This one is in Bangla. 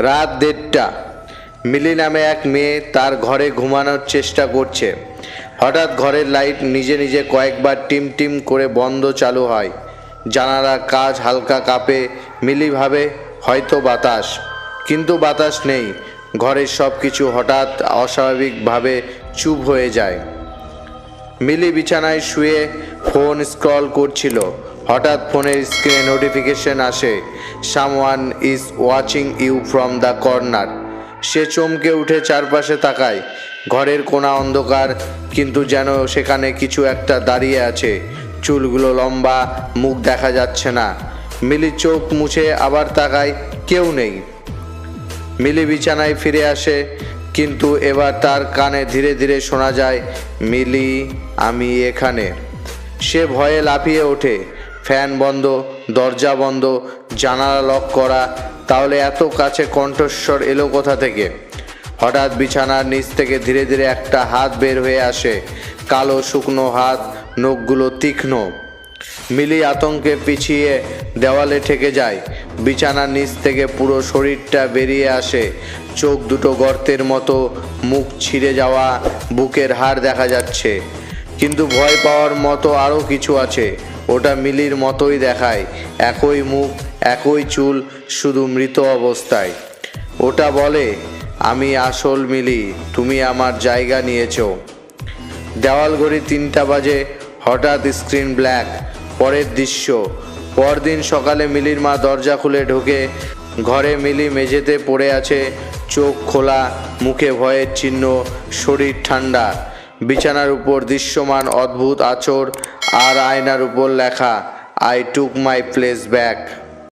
রাত 1:30। মিলি নামে এক মেয়ে তার ঘরে ঘুমানোর চেষ্টা করছে। হঠাৎ ঘরের লাইট নিজে নিজে কয়েকবার টিম টিম করে বন্ধ চালু হয়। জানালার কাঁচ হালকা কাঁপে। মিলি ভাবে হয়তো বাতাস, কিন্তু বাতাস নেই। ঘরের সব কিছু হঠাৎ অস্বাভাবিকভাবে চুপ হয়ে যায়। মিলি বিছানায় শুয়ে ফোন স্ক্রল করছিল। হঠাৎ ফোনের স্ক্রিনে নোটিফিকেশন আসে, someone is watching you from the corner. সে চমকে উঠে চারপাশে তাকায়। ঘরের কোণা অন্ধকার, কিন্তু যেন সেখানে কিছু একটা দাঁড়িয়ে আছে। চুলগুলো লম্বা, মুখ দেখা যাচ্ছে না। মিলি চোখ মুছে আবার তাকায়, কেউ নেই। মিলি বিছানায় ফিরে আসে, কিন্তু এবার তার কানে ধীরে ধীরে শোনা যায়, মিলি, আমি এখানে। সে ভয়ে লাফিয়ে ওঠে। ফ্যান বন্ধ, দরজা বন্ধ, জানালা লক করা। তাহলে এত কাছে কণ্ঠস্বর এলো কোথা থেকে? হঠাৎ বিছানার নিচ থেকে ধীরে ধীরে একটা হাত বের হয়ে আসে। কালো শুকনো হাত, নখগুলো তীক্ষ্ণ। মিলি আতঙ্কে পিছিয়ে দেওয়ালে ঠেকে যায়। বিছানার নিচ থেকে পুরো শরীরটা বেরিয়ে আসে। চোখ দুটো গর্তের মতো, মুখ ছিঁড়ে যাওয়া, বুকের হাড় দেখা যাচ্ছে। কিন্তু ভয় পাওয়ার মতো আরও কিছু আছে। ওটা মিলির মতোই দেখায়, একই মুখ, একই চুল, শুধু মৃত অবস্থায়। ওটা বলে, আমি আসল মিলি, তুমি আমার জায়গা নিয়েছো। দেওয়াল ঘড়ি 3টা বাজে। হঠাৎ স্ক্রিন ব্ল্যাক। পরের দৃশ্য, পরদিন সকালে মিলির মা দরজা খুলে ঢোকে। ঘরে মিলি মেঝেতে পড়ে আছে, চোখ খোলা, মুখে ভয়ের চিহ্ন, শরীর ঠান্ডা। বিছানার উপর দৃশ্যমান অদ্ভুত আঁচড়, আর আয়নার উপর লেখা, I took my place back.